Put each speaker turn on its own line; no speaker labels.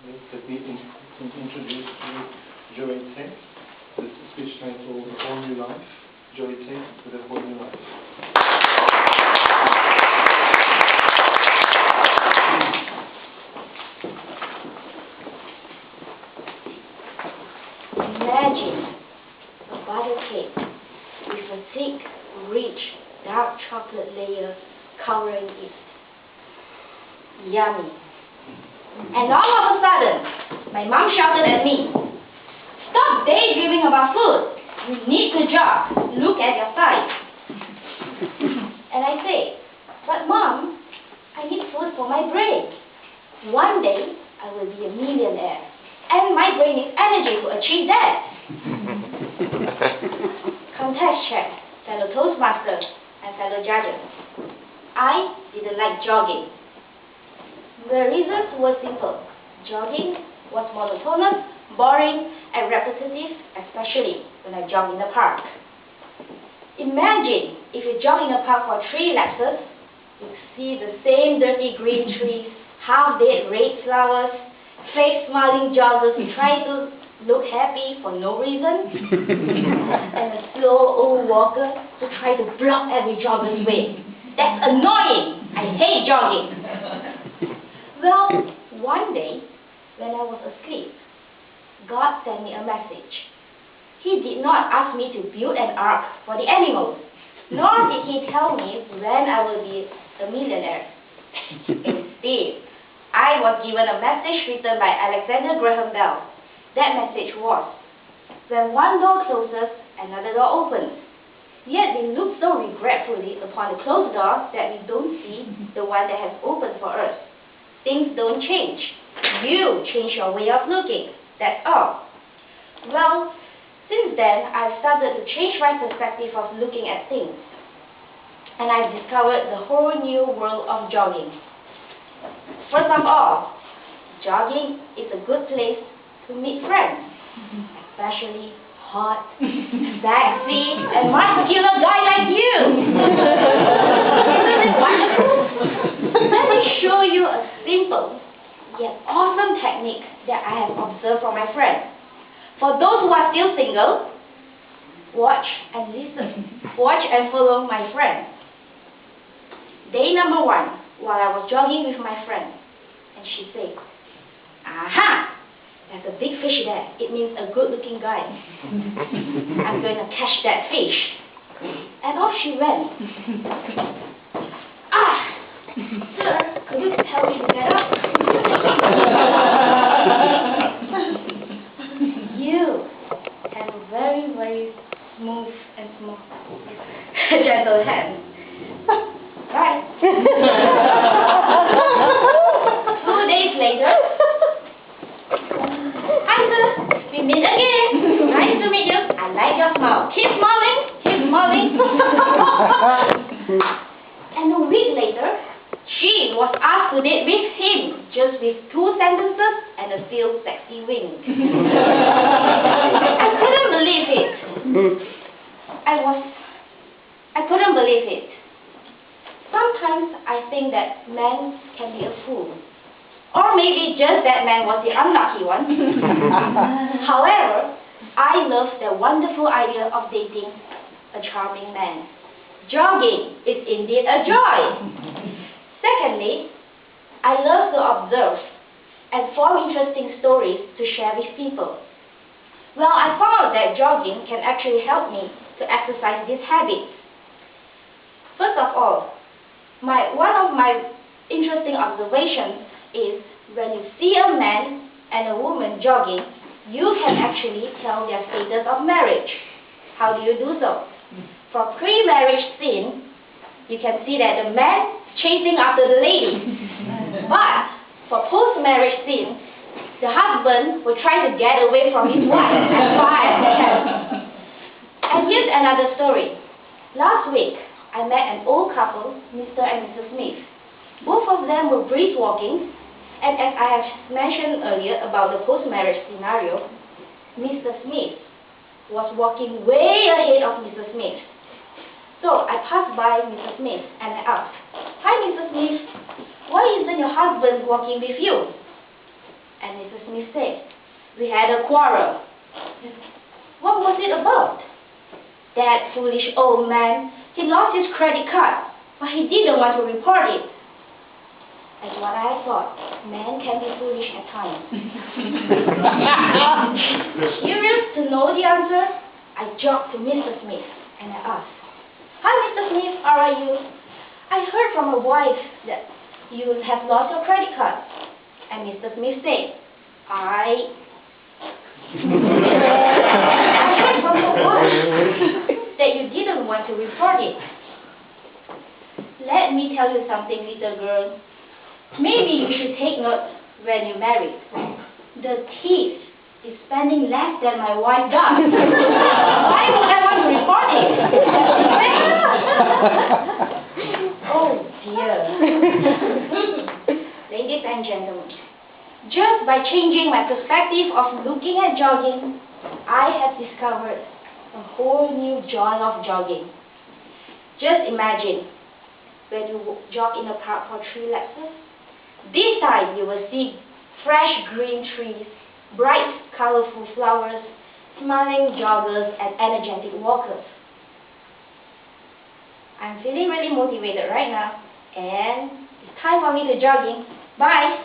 Let me introduce you Joey Tate. This is a speech titled A Whole New Life. Joey Tate with A Whole New Life.
Imagine a butter cake with a thick, rich, dark chocolate layer covering it. Yummy. And all of a sudden, my mom shouted at me, "Stop daydreaming about food. You need to jog. Look at your size." And I say, "But Mom, I need food for my brain. One day, I will be a millionaire. And my brain needs energy to achieve that." Context check, fellow Toastmasters and fellow judges. I didn't like jogging. The reasons were simple. Jogging was monotonous, boring, and repetitive, especially when I jog in the park. Imagine if you jog in the park for 3 laps, you see the same dirty green trees, half-dead red flowers, fake smiling joggers who try to look happy for no reason, and a slow old walker who try to block every jogger's way. That's annoying. I hate jogging. Well, one day, when I was asleep, God sent me a message. He did not ask me to build an ark for the animals, nor did he tell me when I will be a millionaire. Instead, I was given a message written by Alexander Graham Bell. That message was, when one door closes, another door opens. Yet we look so regretfully upon the closed door that we don't see the one that has opened for us. Things don't change. You change your way of looking. That's all. Well, since then, I've started to change my perspective of looking at things. And I've discovered the whole new world of jogging. First of all, jogging is a good place to meet friends, especially hot, sexy, and muscular guy like you. Isn't it wonderful? Let me show you a simple yet awesome technique that I have observed from my friends. For those who are still single, watch and listen. Watch and follow my friends. Day number 1, while I was jogging with my friend, and she said, "Aha! There's a big fish there. It means a good-looking guy. I'm going to catch that fish." And off she went. "Ah! Sir, could you tell me to get up?" You have a very, very smooth and small, gentle hand. Right. 2 days later, "Hi sir, we meet again. Nice to meet you. I like your smile. Keep smiling, keep smiling." And a week later, she was asked to date with him, just with 2 sentences and a few sexy wink. I couldn't believe it. I couldn't believe it. Sometimes I think that man can be a fool. Or maybe just that man was the unlucky one. However, I love the wonderful idea of dating a charming man. Jogging is indeed a joy. Secondly, I love to observe and form interesting stories to share with people. Well, I found that jogging can actually help me to exercise these habits. First of all, one of my interesting observations is when you see a man and a woman jogging, you can actually tell their status of marriage. How do you do so? For pre-marriage scene, you can see that the man chasing after the lady. But for post-marriage scene, the husband will try to get away from his wife as far as he can. And here's another story. Last week, I met an old couple, Mr. and Mrs. Smith. Both of them were brisk walking, and as I have mentioned earlier about the post-marriage scenario, Mr. Smith was walking way ahead of Mrs. Smith. So I passed by Mrs. Smith and I asked, "Hi Mrs. Smith, why isn't your husband walking with you?" And Mrs. Smith said, "We had a quarrel." "What was it about?" "That foolish old man, he lost his credit card, but he didn't want to report it." As what I thought, men can be foolish at times. Curious to know the answer, I jogged to Mr. Smith and I asked, "Hi, Mr. Smith, how are you? I heard from my wife that you have lost your credit card." And Mr. Smith said, I heard from your wife that you didn't want to report it. "Let me tell you something, little girl. Maybe you should take note when you marry. The thief is spending less than my wife does. Why would I want to report it?" Oh dear. Ladies and gentlemen, just by changing my perspective of looking at jogging, I have discovered a whole new joy of jogging. Just imagine when you jog in a park for 3 laps. This time you will see fresh green trees, bright colorful flowers, smiling joggers and energetic walkers. I'm feeling really motivated right now, and it's time for me to jogging. Bye!